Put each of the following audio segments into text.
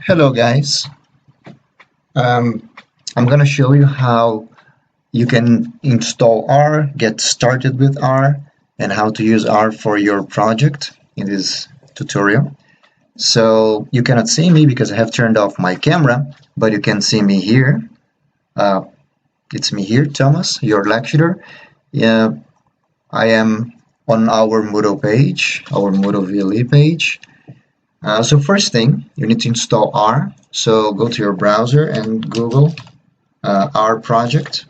Hello guys, um, I'm gonna show you how you can install R, get started with R, and how to use R for your project in this tutorial. So you cannot see me because I have turned off my camera, but you can see me here. Uh, it's me here, Thomas, your lecturer. Yeah, I am on our Moodle page, our Moodle VLE page. So first thing, you need to install R. So go to your browser and Google R project.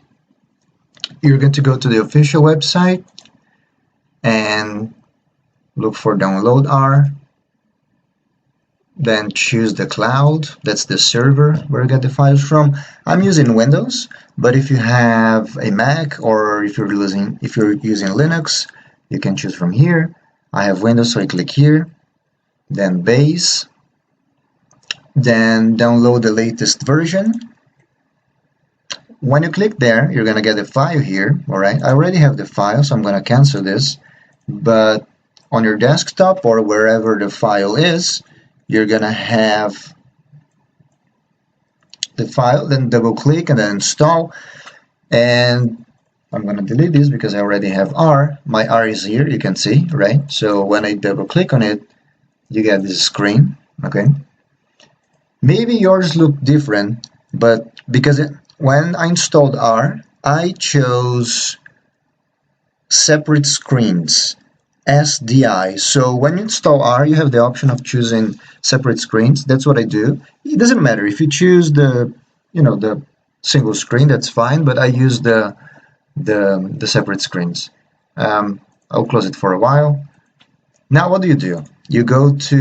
You're going to go to the official website and look for download R. Then choose the cloud. That's the server where you get the files from. I'm using Windows, but if you have a Mac or if you're using Linux, you can choose from here. I have Windows, so I click here. Then base. Then download the latest version. When you click there, you're going to get a file here. All right, I already have the file, so I'm going to cancel this. But on your desktop or wherever the file is, you're going to have the file, then double click and then install. And I'm going to delete this because I already have R. My R is here, you can see, right? So when I double click on it, you get this screen, okay? Maybe yours look different, but because when I installed R, I chose separate screens, SDI. So when you install R, you have the option of choosing separate screens. That's what I do. It doesn't matter if you choose the single screen, that's fine. But I use the separate screens. I'll close it for a while. Now what do? You go to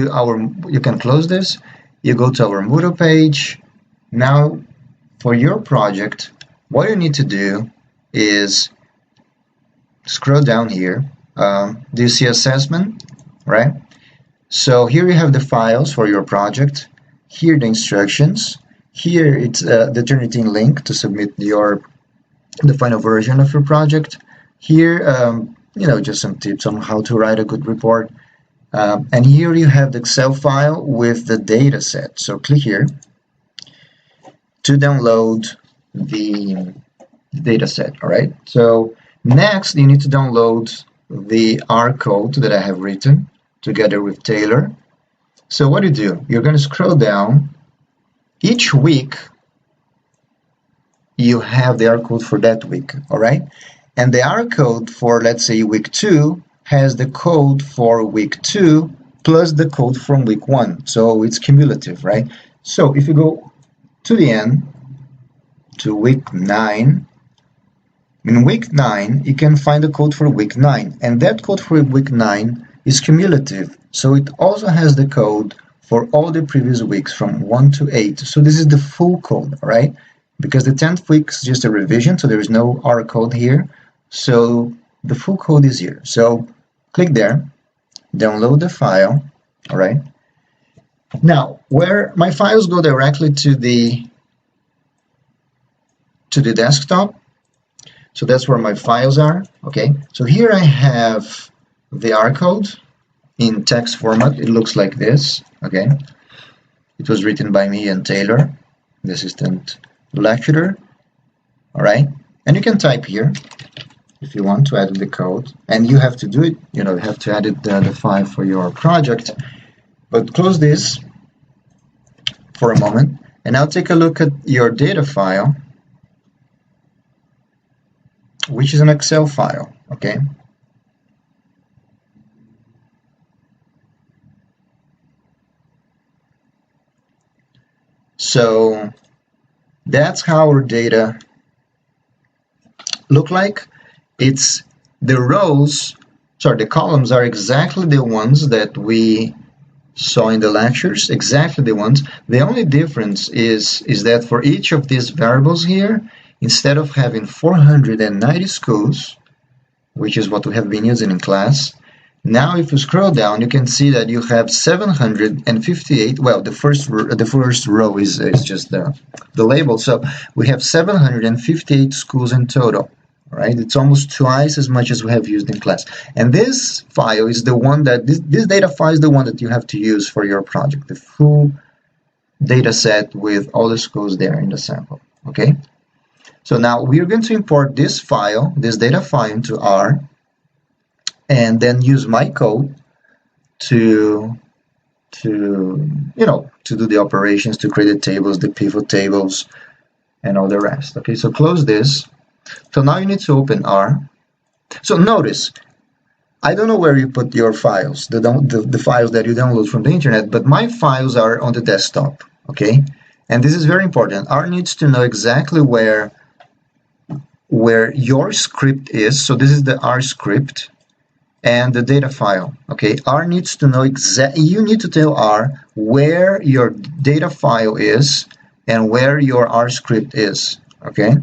you can close this. You go to our Moodle page. Now, for your project, what you need to do is scroll down here. Do you see assessment? Right? So here you have the files for your project. Here the instructions. Here it's the Turnitin link to submit the final version of your project. Here, just some tips on how to write a good report. And here you have the Excel file with the data set. So click here to download the data set, all right? So next, you need to download the R code that I have written together with Taylor. So what do? You're going to scroll down. Each week, you have the R code for that week, all right? And the R code for, let's say, week 2 has the code for week 2 plus the code from week 1. So it's cumulative, right? So if you go to the end, to week 9, in week 9, you can find the code for week 9. And that code for week 9 is cumulative. So it also has the code for all the previous weeks from 1 to 8. So this is the full code, right? Because the 10th week is just a revision, so there is no R code here. So the full code is here. So click there, download the file, all right? Now, where my files go directly to the desktop, so that's where my files are, okay? So here I have the R code in text format. It looks like this, okay? It was written by me and Taylor, the assistant lecturer, all right? And you can type here if you want to edit the code, and you have to do it, you have to edit the file for your project. But close this for a moment, and now take a look at your data file, which is an Excel file, okay? So that's how our data look like. It's the the columns are exactly the ones that we saw in the lectures, exactly the ones. The only difference is that for each of these variables here, instead of having 490 schools, which is what we have been using in class, now if you scroll down, you can see that you have 758. Well, the first row is just the label. So we have 758 schools in total. Right? It's almost twice as much as we have used in class. And this file is the one that, this data file is the one that you have to use for your project, the full data set with all the schools there in the sample. Okay, so now we are going to import this file, this data file, into R, and then use my code to to do the operations, to create the tables, the pivot tables, and all the rest. Okay, so close this. So now you need to open R. So notice, I don't know where you put your files, the files that you download from the internet, but my files are on the desktop. Okay, and this is very important. R needs to know exactly where your script is. So this is the R script and the data file. Okay, R needs to know exactly, you need to tell R where your data file is and where your R script is. Okay,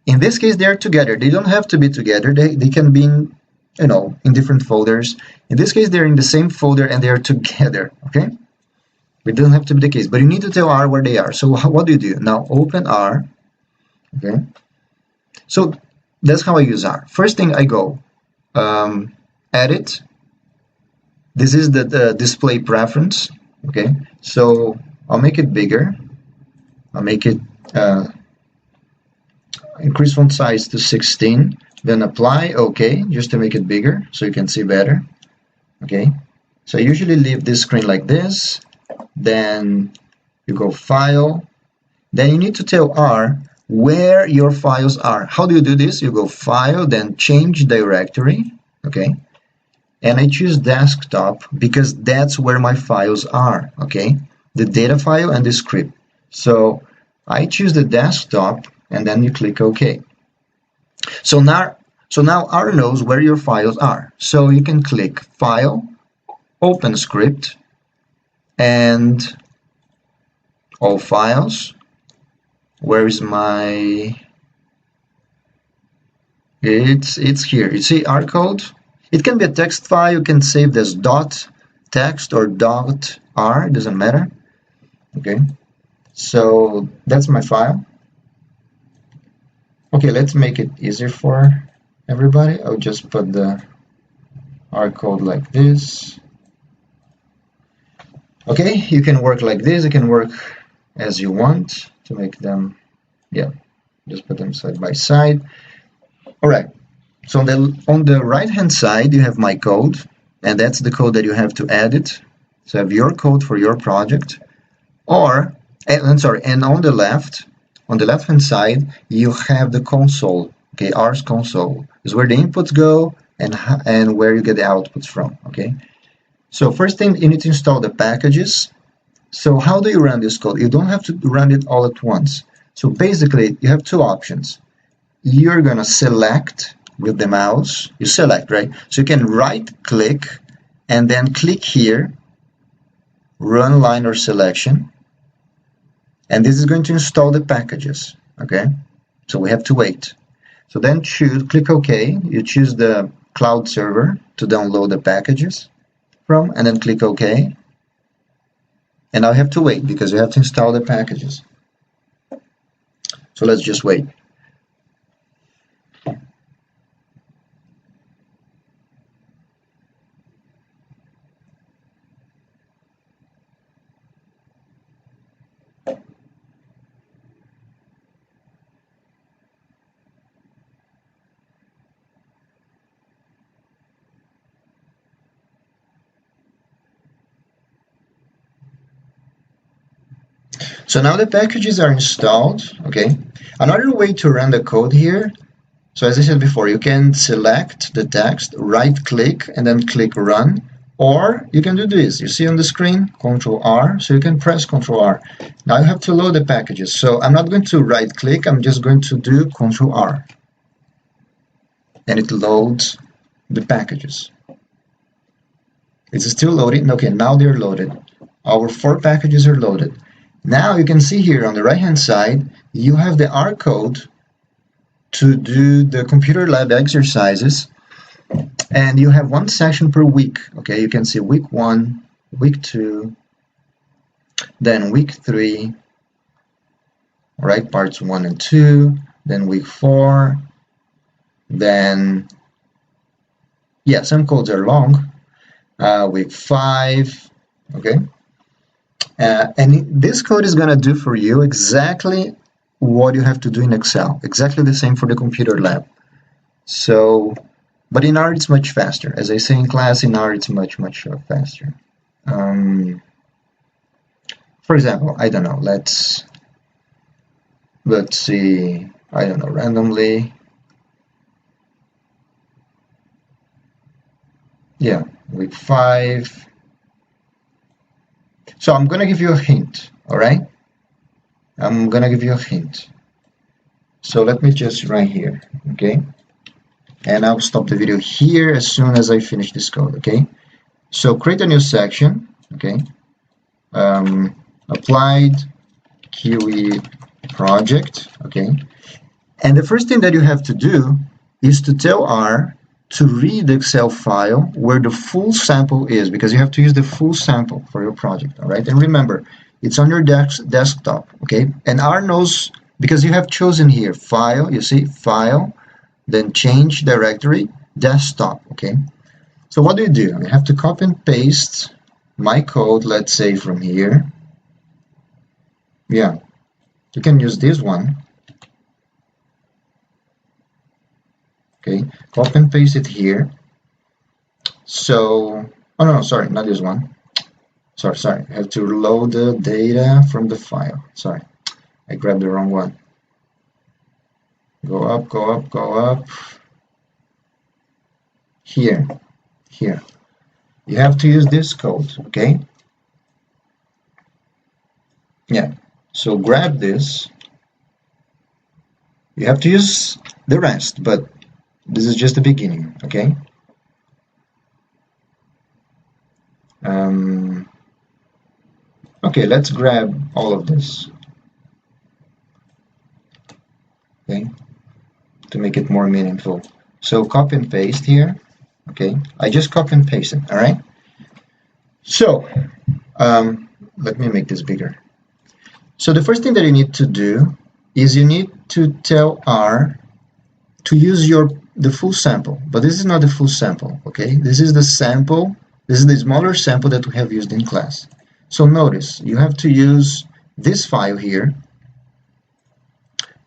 in this case they're together. They don't have to be together. They can be in, in different folders. In this case they're in the same folder and they're together. Okay, it doesn't have to be the case, but you need to tell R where they are. So what do you do? Now open R. Okay, so that's how I use R. First thing, I go edit. This is the display preference. Okay, so I'll make it bigger. I'll make it increase font size to 16. Then apply OK, just to make it bigger so you can see better. Okay, so I usually leave this screen like this. Then you go File. Then you need to tell R where your files are. How do you do this? You go File, then Change Directory. Okay, and I choose Desktop because that's where my files are. Okay, the data file and the script. So I choose the desktop, and then you click OK. So now R knows where your files are. So you can click File, Open Script, and All Files. Where is my? It's here. You see R code? It can be a text file. You can save this dot text or dot R. It doesn't matter. Okay. So that's my file. Okay, let's make it easier for everybody. I'll just put the R code like this. Okay, you can work like this. You can work as you want to make them, yeah, just put them side by side. All right, so on the right hand side you have my code, and that's the code that you have to edit. So I have your code for your project. And on the left hand side you have the console. Okay, R's console is where the inputs go and where you get the outputs from. Okay, so first thing, you need to install the packages. So how do you run this code? You don't have to run it all at once. So basically you have two options. You're gonna select with the mouse. You select, right? So you can right click and then click here, run line or selection, and this is going to install the packages. Okay, so we have to wait. So then click OK. You choose the cloud server to download the packages from, and then click OK. And now I have to wait because you have to install the packages. So let's just wait. So now the packages are installed. Okay, another way to run the code here. So as I said before, you can select the text, right click, and then click run. Or you can do this. You see on the screen, Control R. So you can press Control R. Now you have to load the packages. So I'm not going to right click. I'm just going to do Control R. And it loads the packages. It's still loading. Okay, now they're loaded. Our 4 packages are loaded. Now you can see here on the right hand side, you have the R code to do the computer lab exercises, and you have 1 session per week. Okay, you can see week 1, week 2, then week 3, right, parts 1 and 2, then week 4, then, yeah, some codes are long, week 5, okay. And this code is going to do for you exactly what you have to do in Excel, exactly the same for the computer lab. So, but in R it's much faster. As I say in class, in R it's much faster. For example, I don't know, let's see, I don't know, randomly. Yeah, week 5. So I'm going to give you a hint, all right? I'm going to give you a hint. So let me just write here, okay? And I'll stop the video here as soon as I finish this code, okay? So create a new section, okay? Applied QE project, okay? And the first thing that you have to do is to tell R to read the Excel file where the full sample is, because you have to use the full sample for your project, all right? And remember, it's on your desktop, okay? And R knows, because you have chosen here, file, you see, file, then change directory, desktop, okay? So what do? You have to copy and paste my code, let's say from here. Yeah, you can use this one. Okay, copy and paste it here. So, oh no, sorry, not this one. Sorry, I have to load the data from the file. Sorry, I grabbed the wrong one. Go up, go up, go up. Here. You have to use this code, okay? Yeah, so grab this. You have to use the rest, but this is just the beginning, okay? Okay, let's grab all of this, okay, to make it more meaningful. So copy and paste here, okay? I just copy and paste it, all right? So let me make this bigger. So the first thing that you need to do is you need to tell R to use the full sample, but this is not the full sample, okay? This is the sample, this is the smaller sample that we have used in class. So notice, you have to use this file here,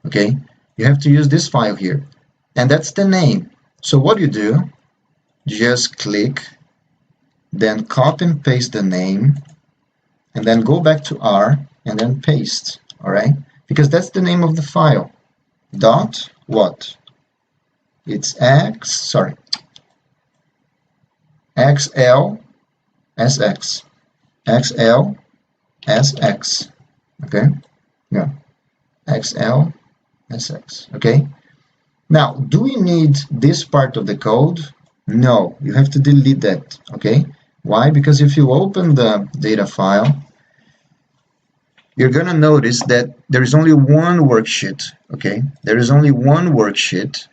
okay? You have to use this file here, and that's the name. So what you do, just click, then copy and paste the name, and then go back to R, and then paste, all right? Because that's the name of the file. Dot what? It's XLSX. XLSX. Okay? Yeah. XLSX. Okay? Now, do we need this part of the code? No, you have to delete that. Okay? Why? Because if you open the data file, you're going to notice that there is only one worksheet. Okay? There is only one worksheet.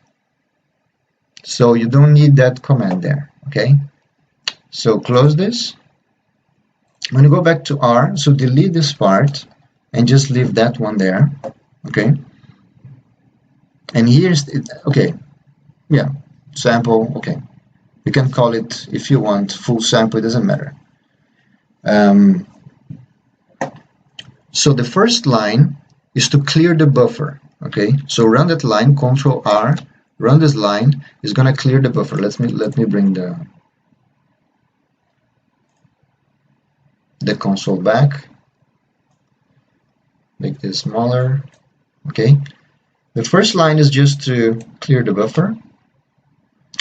So you don't need that command there. Okay? So close this. I'm going to go back to R, so delete this part and just leave that one there, okay? And here's, okay, yeah, sample, okay. You can call it, if you want, full sample, it doesn't matter. So the first line is to clear the buffer, okay? So run that line, Control R, run this line, is going to clear the buffer. Let me bring the console back, make this smaller, okay? The first line is just to clear the buffer.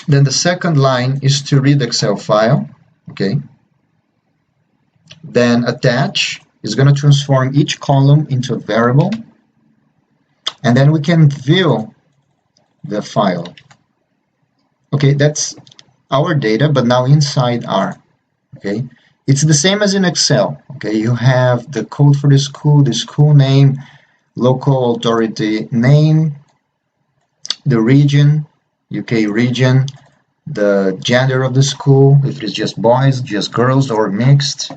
Then the second line is to read the Excel file, okay? Then attach is going to transform each column into a variable, and then we can view the file. Okay, that's our data, but now inside R, okay? It's the same as in Excel, okay? You have the code for the school name, local authority name, the region, UK region, the gender of the school, if it is just boys, just girls, or mixed,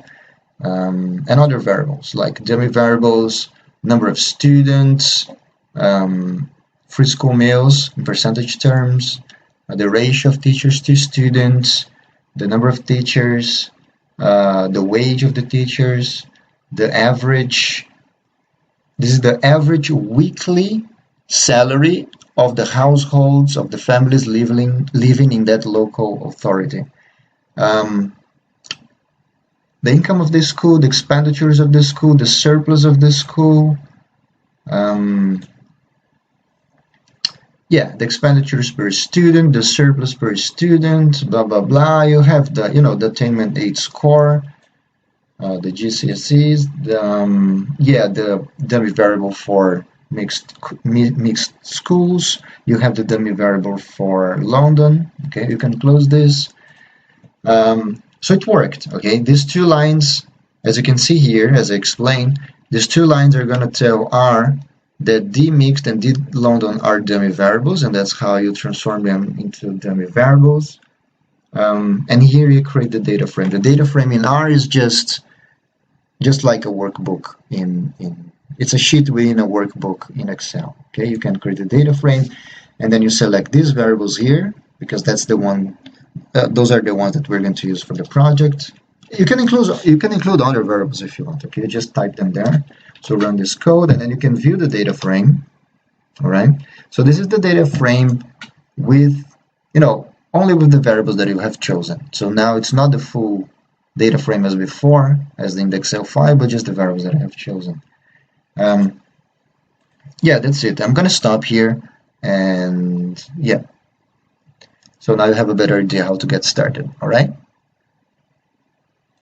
and other variables like dummy variables, number of students, free school meals in percentage terms, the ratio of teachers to students, the number of teachers, the wage of the teachers, the average. This is the average weekly salary of the households of the families living in that local authority. Um, the income of the school, the expenditures of the school, the surplus of the school. Um, yeah, the expenditures per student, the surplus per student, blah blah blah. You have the the attainment aid score, the GCSEs, the dummy variable for mixed schools. You have the dummy variable for London. Okay, you can close this. So it worked. Okay, these two lines, as you can see here, as I explained, these two lines are going to tell R that D mixed and D London are dummy variables, and that's how you transform them into dummy variables. And here you create the data frame. The data frame in R is just like a workbook in it's a sheet within a workbook in Excel. Okay, you can create a data frame, and then you select these variables here because that's the one. Those are the ones that we're going to use for the project. You can include other variables if you want. Okay, just type them there. So run this code, and then you can view the data frame. All right. So this is the data frame with only with the variables that you have chosen. So now it's not the full data frame as before, as in the Excel file, but just the variables that I have chosen. Yeah, that's it. I'm going to stop here, and yeah. So now you have a better idea how to get started. All right.